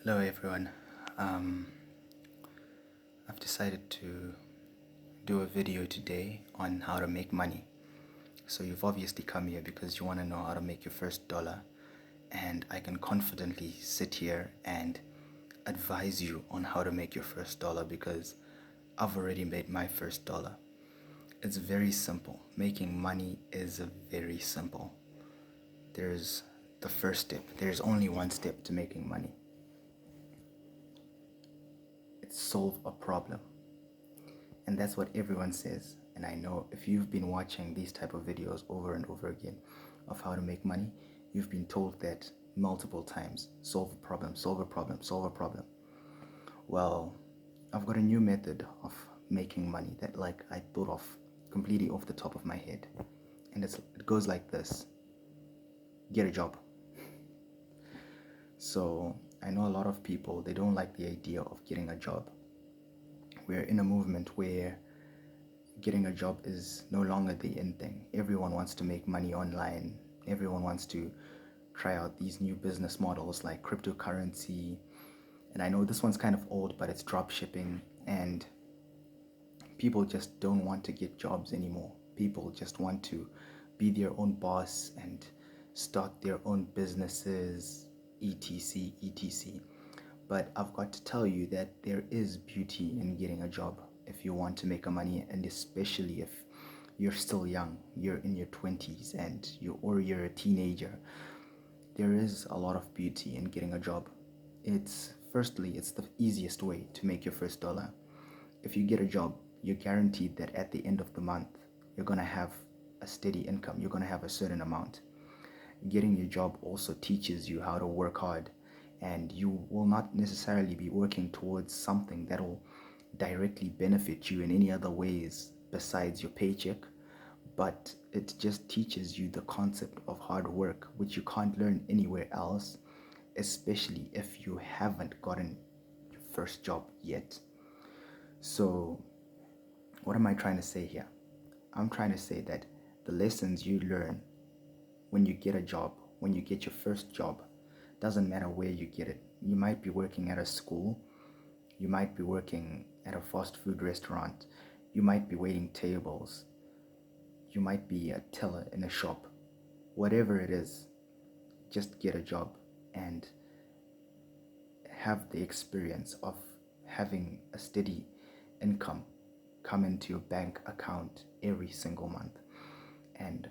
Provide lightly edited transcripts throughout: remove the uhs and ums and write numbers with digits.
Hello everyone. Um, I've decided to do a video today on how to make money. So you've obviously come here because you want to know how to make your first dollar, and I can confidently sit here and advise you on how to make your first dollar because I've already made my first dollar. It's very simple. Making money is very simple. There's the first step. There's only one step to making money. It's solve a problem. And that's what everyone says. And I know if you've been watching these type of videos over and over again of how to make money, you've been told that multiple times. Solve a problem, solve a problem, solve a problem. Well, I've got a new method of making money that I thought of completely off the top of my head. And it goes like this. Get a job. So I know a lot of people, they don't like the idea of getting a job. We're in a movement where getting a job is no longer the in thing. Everyone wants to make money online. Everyone wants to try out these new business models like cryptocurrency. And I know this one's kind of old, but it's drop shipping. And people just don't want to get jobs anymore. People just want to be their own boss and start their own businesses, etc., etc. But I've got to tell you that there is beauty in getting a job if you want to make a money, and especially if you're still young, you're in your 20s or you're a teenager. There is a lot of beauty in getting a job. It's the easiest way to make your first dollar. If you get a job, you're guaranteed that at the end of the month, you're going to have a steady income. You're going to have a certain amount. Getting your job also teaches you how to work hard, and you will not necessarily be working towards something that will directly benefit you in any other ways besides your paycheck, but it just teaches you the concept of hard work, which you can't learn anywhere else, especially if you haven't gotten your first job yet. So what am I trying to say here? I'm trying to say that the lessons you learn when you get a job, when you get your first job, doesn't matter where you get it. You might be working at a school, you might be working at a fast food restaurant, you might be waiting tables, you might be a teller in a shop. Whatever it is, just get a job and have the experience of having a steady income come into your bank account every single month. And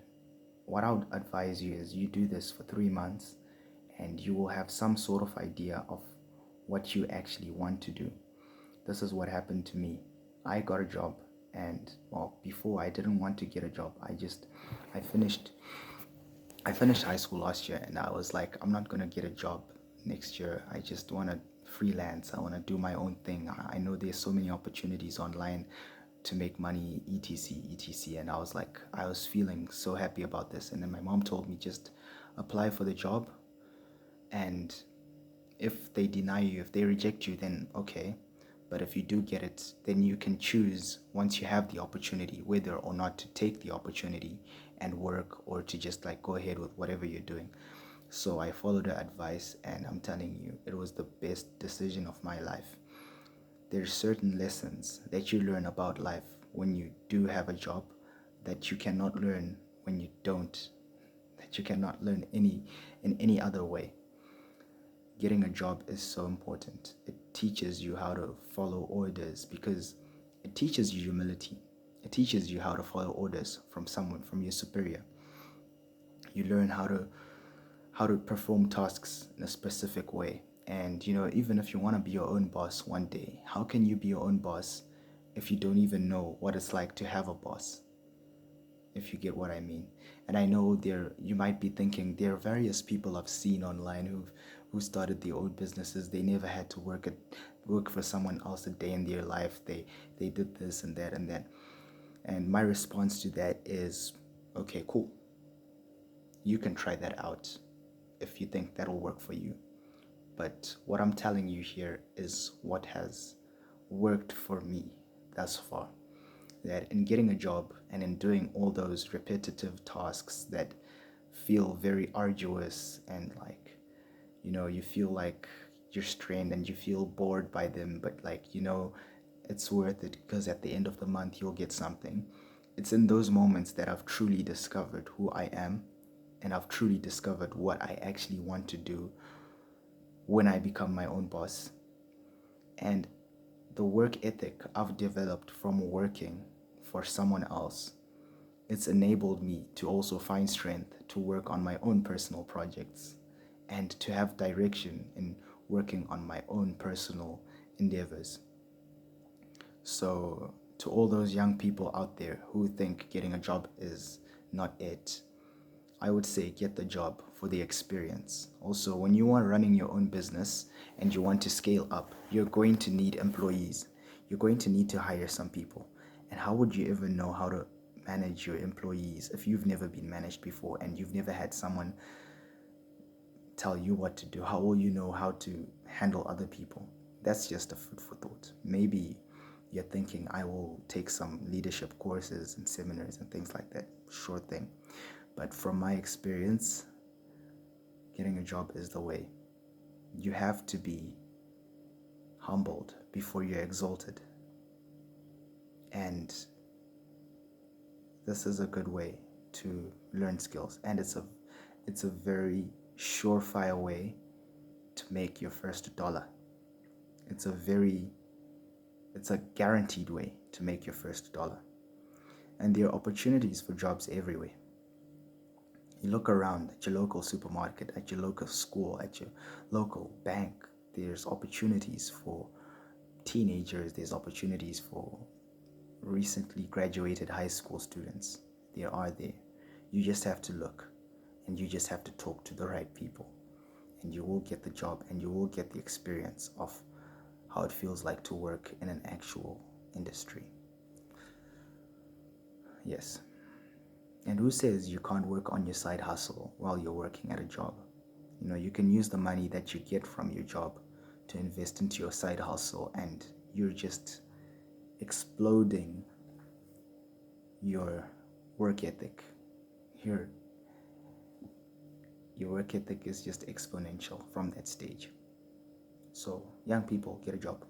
what I would advise you is you do this for 3 months and you will have some sort of idea of what you actually want to do. This is what happened to me. I got a job, and well, before I didn't want to get a job. I finished high school last year, and I was like, I'm not gonna get a job next year. I just want to freelance. I want to do my own thing. I know there's so many opportunities online to make money, etc., etc. And I was feeling so happy about this. And then my mom told me just apply for the job, and if they deny you, if they reject you, then okay. But if you do get it, then you can choose once you have the opportunity whether or not to take the opportunity and work, or to just go ahead with whatever you're doing. So I followed her advice, and I'm telling you, it was the best decision of my life. There's certain lessons that you learn about life when you do have a job that you cannot learn when you don't, that you cannot learn in any other way. Getting a job is so important. It teaches you how to follow orders because it teaches you humility. It teaches you how to follow orders from someone, from your superior. You learn how to perform tasks in a specific way. And even if you want to be your own boss one day, how can you be your own boss if you don't even know what it's like to have a boss? If you get what I mean. And I know you might be thinking there are various people I've seen online who started their own businesses. They never had to work for someone else a day in their life. They did this and that and that. And my response to that is, okay, cool. You can try that out if you think that'll work for you. But what I'm telling you here is what has worked for me thus far. That in getting a job and in doing all those repetitive tasks that feel very arduous, and you feel like you're strained and you feel bored by them, but like, it's worth it because at the end of the month you'll get something. It's in those moments that I've truly discovered who I am, and I've truly discovered what I actually want to do when I become my own boss. And the work ethic I've developed from working for someone else, it's enabled me to also find strength to work on my own personal projects and to have direction in working on my own personal endeavors. So, to all those young people out there who think getting a job is not it, I would say get the job for the experience. Also, when you are running your own business and you want to scale up, you're going to need employees. You're going to need to hire some people. And how would you ever know how to manage your employees if you've never been managed before and you've never had someone tell you what to do? How will you know how to handle other people? That's just a food for thought. Maybe you're thinking, I will take some leadership courses and seminars and things like that. Sure thing. But from my experience, getting a job is the way. You have to be humbled before you're exalted. And this is a good way to learn skills. And it's a very surefire way to make your first dollar. It's a guaranteed way to make your first dollar. And there are opportunities for jobs everywhere. You look around at your local supermarket, at your local school, at your local bank. There's opportunities for teenagers. There's opportunities for recently graduated high school students. There are there. You just have to look, and you just have to talk to the right people, and you will get the job, and you will get the experience of how it feels like to work in an actual industry. Yes. And who says you can't work on your side hustle while you're working at a job? You can use the money that you get from your job to invest into your side hustle, and you're just exploding your work ethic. Your work ethic is just exponential from that stage. So, young people, get a job.